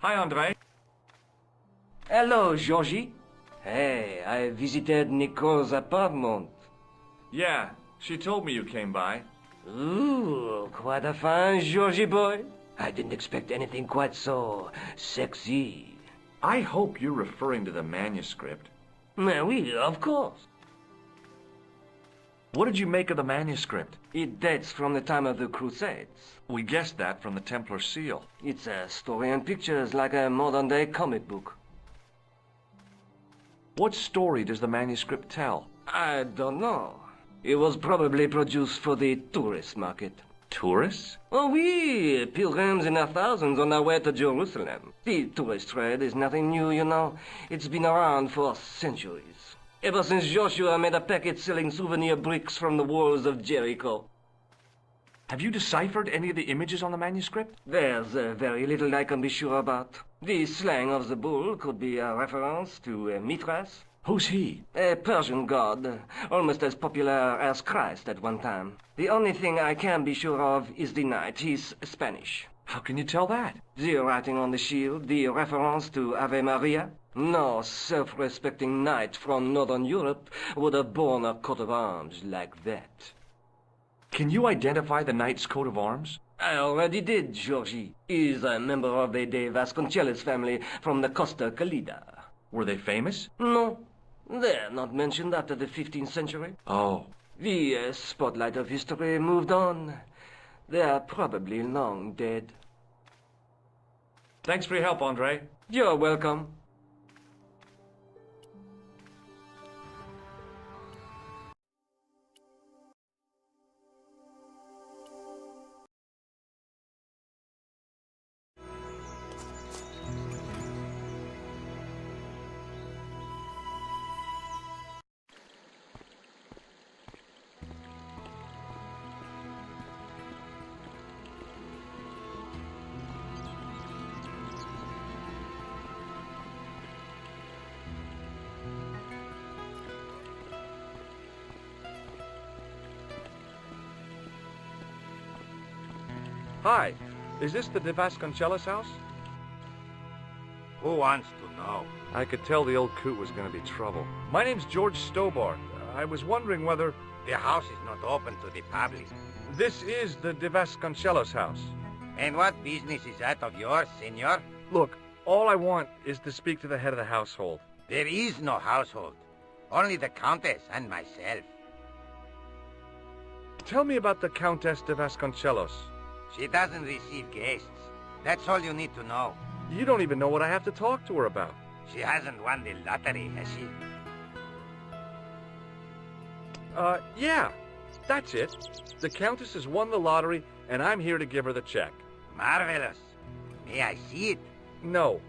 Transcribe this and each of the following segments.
Hi, Andre. Hello, Georgie. Hey, I visited Nicole's apartment. Yeah, she told me you came by. Ooh, quite a fine Georgie boy. I didn't expect anything quite so sexy. I hope you're referring to the manuscript. Oui, of course. What did you make of the manuscript? It dates from the time of the Crusades. We guessed that from the Templar seal. It's a story and pictures like a modern-day comic book. What story does the manuscript tell? I don't know. It was probably produced for the tourist market. Tourists? Oh, oui, pilgrims in their thousands on their way to Jerusalem. The tourist trade is nothing new, you know. It's been around for centuries. Ever since Joshua made a packet selling souvenir bricks from the walls of Jericho. Have you deciphered any of the images on the manuscript? There's very little I can be sure about. The slang of the bull could be a reference to Mithras. Who's he? A Persian god, almost as popular as Christ at one time. The only thing I can be sure of is the knight. He's Spanish. How can you tell that? The writing on the shield, the reference to Ave Maria. No self-respecting knight from Northern Europe would have borne a coat of arms like that. Can you identify the knight's coat of arms? I already did, Georgie. He's a member of the De Vasconcelos family from the Costa Calida. Were they famous? No, they're not mentioned after the 15th century. Oh. The spotlight of history moved on. They're probably long dead. Thanks for your help, Andre. You're welcome. Hi. Is this the De Vasconcelos house? Who wants to know? I could tell the old coot was going to be trouble. My name's George Stobart. I was wondering whether... The house is not open to the public. This is the De Vasconcelos house. And what business is that of yours, senor? Look, all I want is to speak to the head of the household. There is no household. Only the Countess and myself. Tell me about the Countess de Vasconcelos. She doesn't receive guests. That's all you need to know. You don't even know what I have to talk to her about. She hasn't won the lottery, has she? Yeah. That's it. The Countess has won the lottery, and I'm here to give her the check. Marvelous. May I see it? No.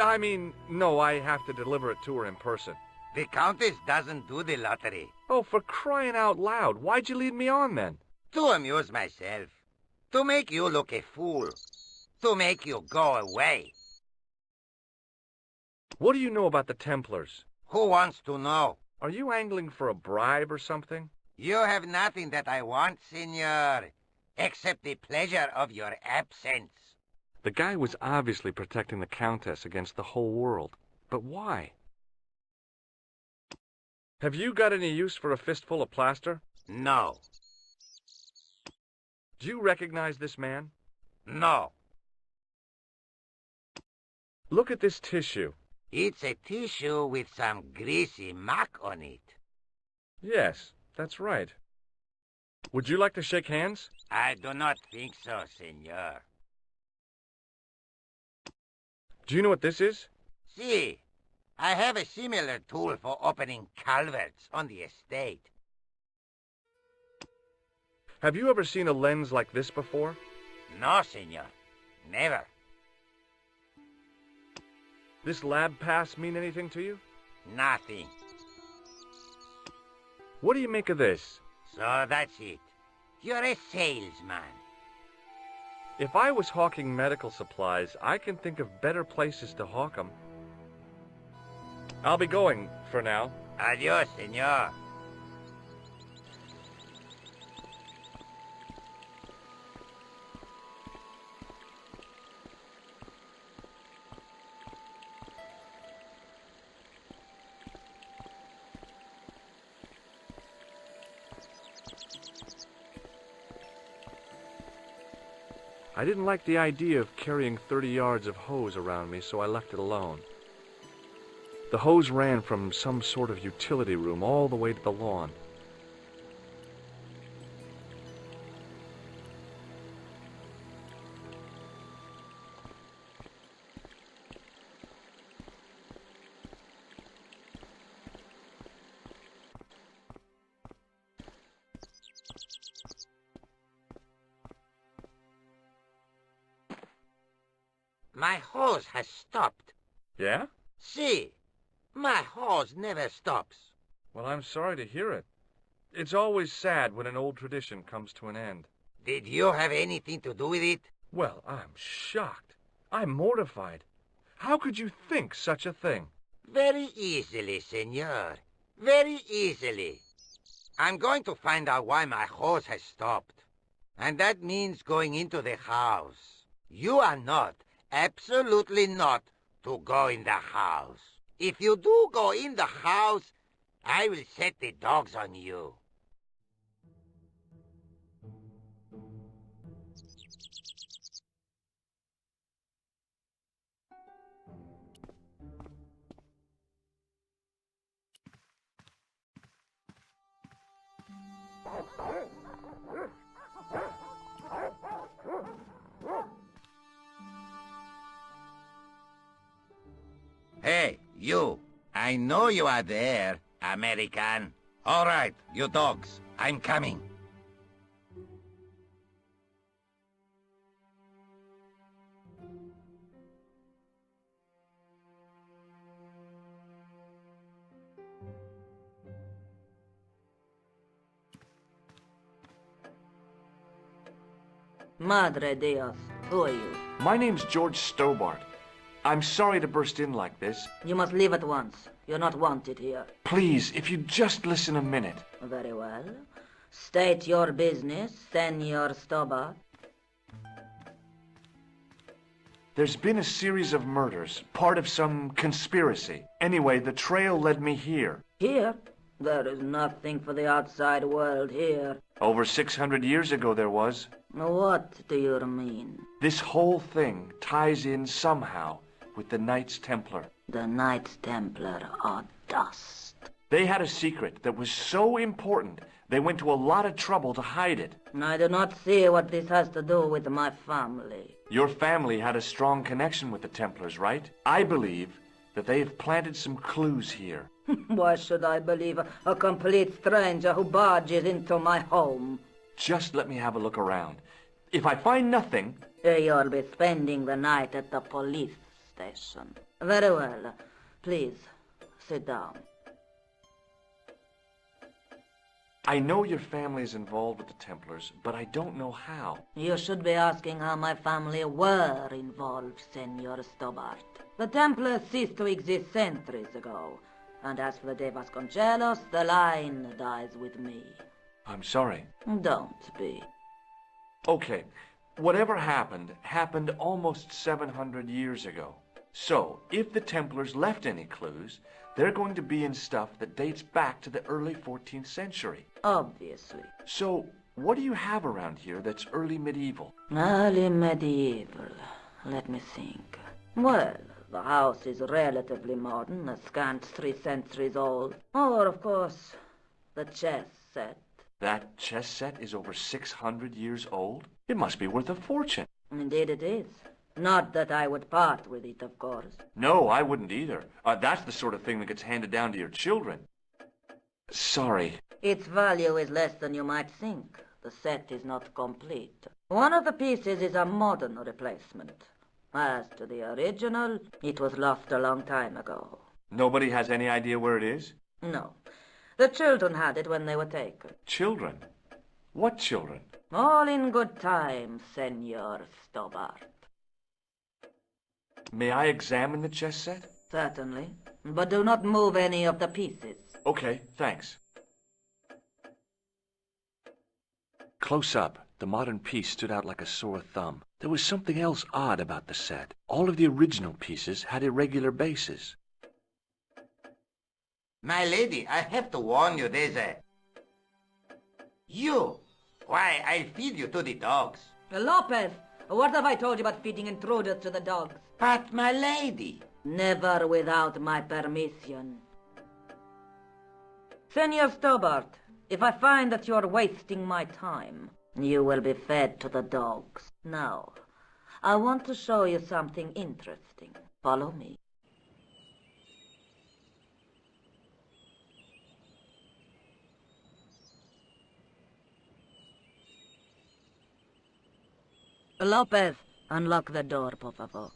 I mean, no, I have to deliver it to her in person. The Countess doesn't do the lottery. Oh, for crying out loud. Why'd you lead me on, then? To amuse myself. To make you look a fool. To make you go away. What do you know about the Templars? Who wants to know? Are you angling for a bribe or something? You have nothing that I want, senor, except the pleasure of your absence. The guy was obviously protecting the Countess against the whole world. But why? Have you got any use for a fistful of plaster? No. Do you recognize this man? No. Look at this tissue. It's a tissue with some greasy muck on it. Yes, that's right. Would you like to shake hands? I do not think so, senor. Do you know what this is? See, I have a similar tool for opening culverts on the estate. Have you ever seen a lens like this before? No, senor. Never. This lab pass mean anything to you? Nothing. What do you make of this? So that's it. You're a salesman. If I was hawking medical supplies, I can think of better places to hawk them. I'll be going for now. Adios, senor. I didn't like the idea of carrying 30 yards of hose around me, so I left it alone. The hose ran from some sort of utility room all the way to the lawn. My hose has stopped. Yeah? See, my hose never stops. Well, I'm sorry to hear it. It's always sad when an old tradition comes to an end. Did you have anything to do with it? Well, I'm shocked. I'm mortified. How could you think such a thing? Very easily, senor. Very easily. I'm going to find out why my hose has stopped. And that means going into the house. You are not, absolutely not, to go in the house. If you do go in the house, I will set the dogs on you. Hey, you. I know you are there, American. All right, you dogs. I'm coming. Madre Dios, who are you? My name's George Stobart. I'm sorry to burst in like this. You must leave at once. You're not wanted here. Please, if you'd just listen a minute. Very well. State your business, Senor Stobart. There's been a series of murders, part of some conspiracy. Anyway, the trail led me here. Here? There is nothing for the outside world here. Over 600 years ago there was. What do you mean? This whole thing ties in somehow with the Knights Templar. The Knights Templar are dust. They had a secret that was so important, they went to a lot of trouble to hide it. I do not see what this has to do with my family. Your family had a strong connection with the Templars, right? I believe that they have planted some clues here. Why should I believe a complete stranger who barges into my home? Just let me have a look around. If I find nothing... You'll be spending the night at the police station. Very well. Please, sit down. I know your family is involved with the Templars, but I don't know how. You should be asking how my family were involved, Senor Stobart. The Templars ceased to exist centuries ago. And as for the De Vasconcelos, the line dies with me. I'm sorry. Don't be. Okay, whatever happened almost 700 years ago. So, if the Templars left any clues, they're going to be in stuff that dates back to the early 14th century. Obviously. So, what do you have around here that's early medieval? Early medieval. Let me think. Well, the house is relatively modern, a scant 3 centuries old. Or, of course, the chess set. That chess set is over 600 years old? It must be worth a fortune. Indeed it is. Not that I would part with it, of course. No, I wouldn't either. That's the sort of thing that gets handed down to your children. Sorry. Its value is less than you might think. The set is not complete. One of the pieces is a modern replacement. As to the original, it was lost a long time ago. Nobody has any idea where it is? No. The children had it when they were taken. Children? What children? All in good time, Senor Stobart. May I examine the chess set? Certainly. But do not move any of the pieces. Okay, thanks. Close up, the modern piece stood out like a sore thumb. There was something else odd about the set. All of the original pieces had irregular bases. My lady, I have to warn you, there's a... You! Why, I'll feed you to the dogs. Lopez, What have I told you about feeding intruders to the dogs? But, my lady... Never without my permission. Senor Stobart, if I find that you're wasting my time, you will be fed to the dogs. Now, I want to show you something interesting. Follow me. Lopez, unlock the door, por favor.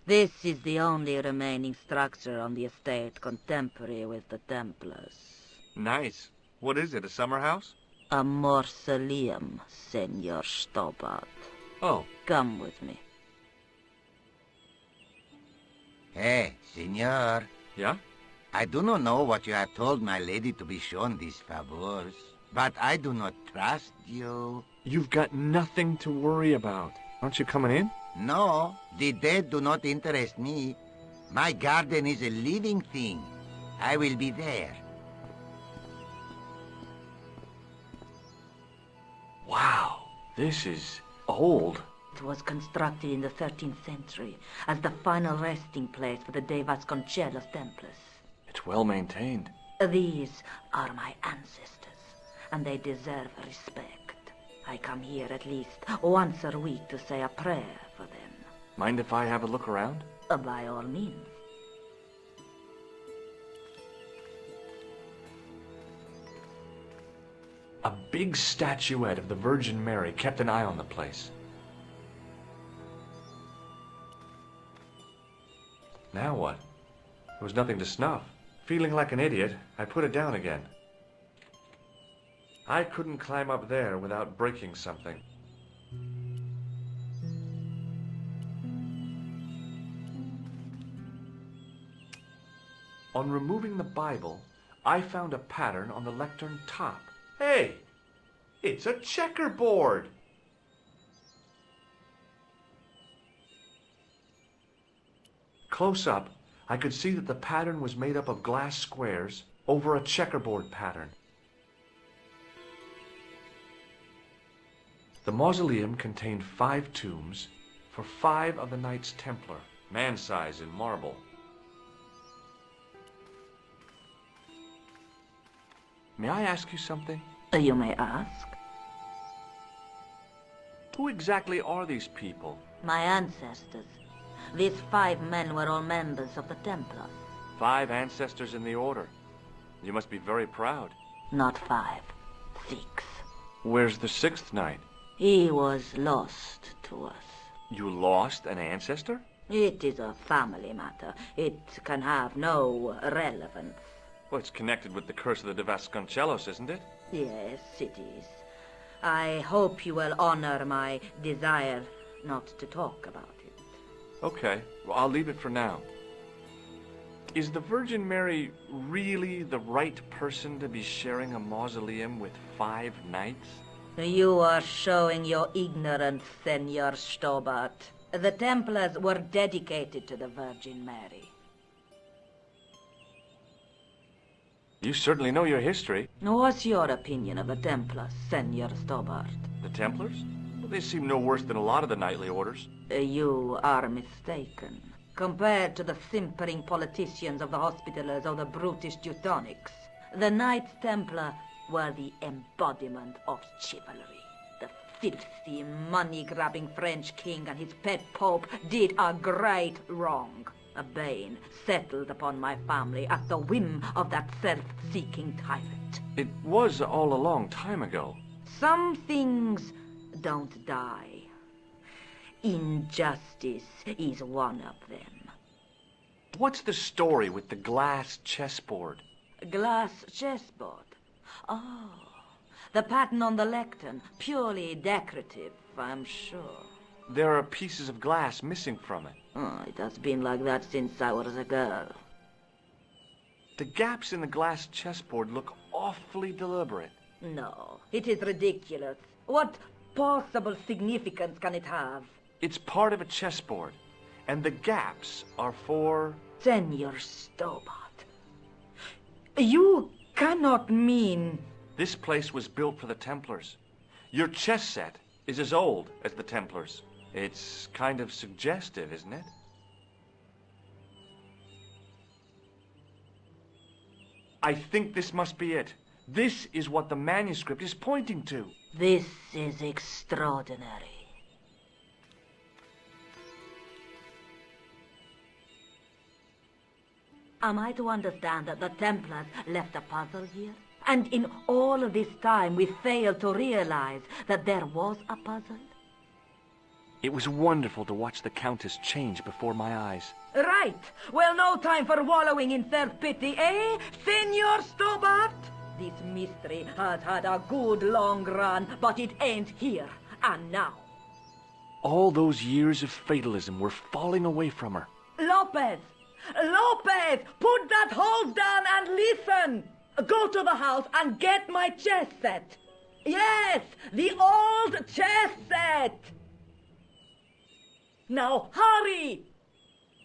This is the only remaining structure on the estate contemporary with the Templars. Nice. What is it, a summer house? A mausoleum, Senor Stobart. Oh. Come with me. Hey, senor. Yeah? I do not know what you have told my lady to be shown these favors, but I do not trust you. You've got nothing to worry about. Aren't you coming in? No, the dead do not interest me. My garden is a living thing. I will be there. Wow, this is old. It was constructed in the 13th century as the final resting place for the De Vasconcelos Templars. It's well maintained. These are my ancestors, and they deserve respect. I come here at least once a week to say a prayer for them. Mind if I have a look around? By all means. A big statuette of the Virgin Mary kept an eye on the place. Now what? There was nothing to snuff. Feeling like an idiot, I put it down again. I couldn't climb up there without breaking something. On removing the Bible, I found a pattern on the lectern top. Hey! It's a checkerboard! Close up, I could see that the pattern was made up of glass squares over a checkerboard pattern. The mausoleum contained 5 tombs for 5 of the Knights Templar, man-size in marble. May I ask you something? You may ask. Who exactly are these people? My ancestors. These 5 men were all members of the Templars. 5 ancestors in the order. You must be very proud. Not 5, 6. Where's the 6th knight? He was lost to us. You lost an ancestor? It is a family matter. It can have no relevance. Well, it's connected with the curse of the De Vasconcelos, isn't it? Yes, it is. I hope you will honor my desire not to talk about it. Okay, well, I'll leave it for now. Is the Virgin Mary really the right person to be sharing a mausoleum with 5 knights? You are showing your ignorance, Senor Stobart. The Templars were dedicated to the Virgin Mary. You certainly know your history. What's your opinion of the Templars, Senor Stobart? The Templars? Well, they seem no worse than a lot of the knightly orders. You are mistaken. Compared to the simpering politicians of the Hospitallers or the brutish Teutonics, the Knights Templar were the embodiment of chivalry. The filthy, money-grabbing French king and his pet pope did a great wrong. A bane settled upon my family at the whim of that self-seeking tyrant. It was all a long time ago. Some things don't die. Injustice is one of them. What's the story with the glass chessboard? Glass chessboard. Oh, the pattern on the lectern. Purely decorative, I'm sure. There are pieces of glass missing from it. Oh, it has been like that since I was a girl. The gaps in the glass chessboard look awfully deliberate. No, it is ridiculous. What possible significance can it have? It's part of a chessboard, and the gaps are for... Senor Stobart, you cannot mean... This place was built for the Templars. Your chess set is as old as the Templars. It's kind of suggestive, isn't it? I think this must be it. This is what the manuscript is pointing to. This is extraordinary. Am I to understand that the Templars left a puzzle here? And in all of this time we failed to realize that there was a puzzle? It was wonderful to watch the Countess change before my eyes. Right. Well, no time for wallowing in self-pity, eh, Senor Stobart? This mystery has had a good long run, but it ends here and now. All those years of fatalism were falling away from her. Lopez! Lopez! Put that hose down and listen! Go to the house and get my chess set. Yes, the old chess set! Now, hurry!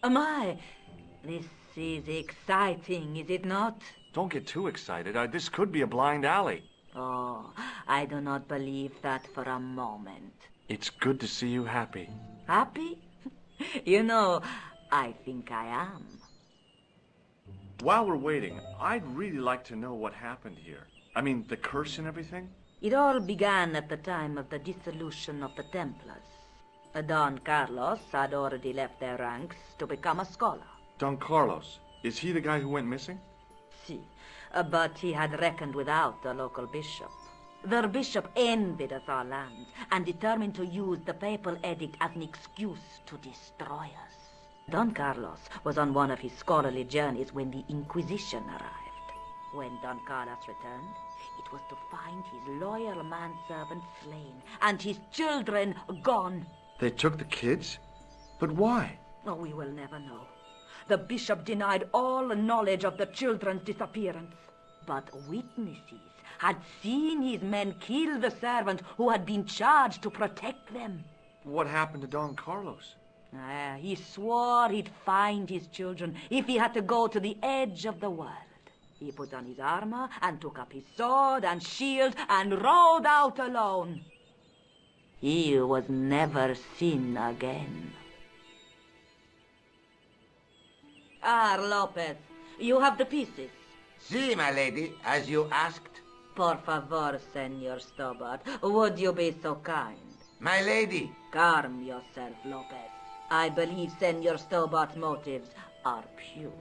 My, this is exciting, is it not? Don't get too excited. This could be a blind alley. Oh, I do not believe that for a moment. It's good to see you happy. Happy? You know, I think I am. While we're waiting, I'd really like to know what happened here. I mean, the curse and everything? It all began at the time of the dissolution of the Templars. Don Carlos had already left their ranks to become a scholar. Don Carlos, is he the guy who went missing? Si, but he had reckoned without the local bishop. Their bishop envied us our lands and determined to use the papal edict as an excuse to destroy us. Don Carlos was on one of his scholarly journeys when the Inquisition arrived. When Don Carlos returned, it was to find his loyal manservant slain and his children gone. They took the kids? But why? Oh, we will never know. The bishop denied all knowledge of the children's disappearance. But witnesses had seen his men kill the servant who had been charged to protect them. What happened to Don Carlos? He swore he'd find his children if he had to go to the edge of the world. He put on his armor and took up his sword and shield and rode out alone. He was never seen again. Lopez, you have the pieces. Si, my lady, as you asked. Por favor, Senor Stobart, would you be so kind? My lady. Calm yourself, Lopez. I believe Senor Stobart's motives are pure.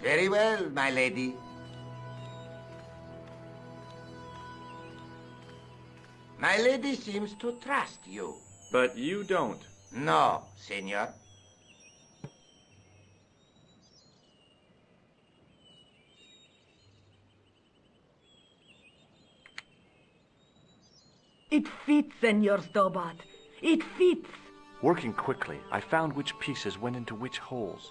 Very well, my lady. My lady seems to trust you. But you don't. No, senor. It fits, Senor Stobart. It fits. Working quickly, I found which pieces went into which holes.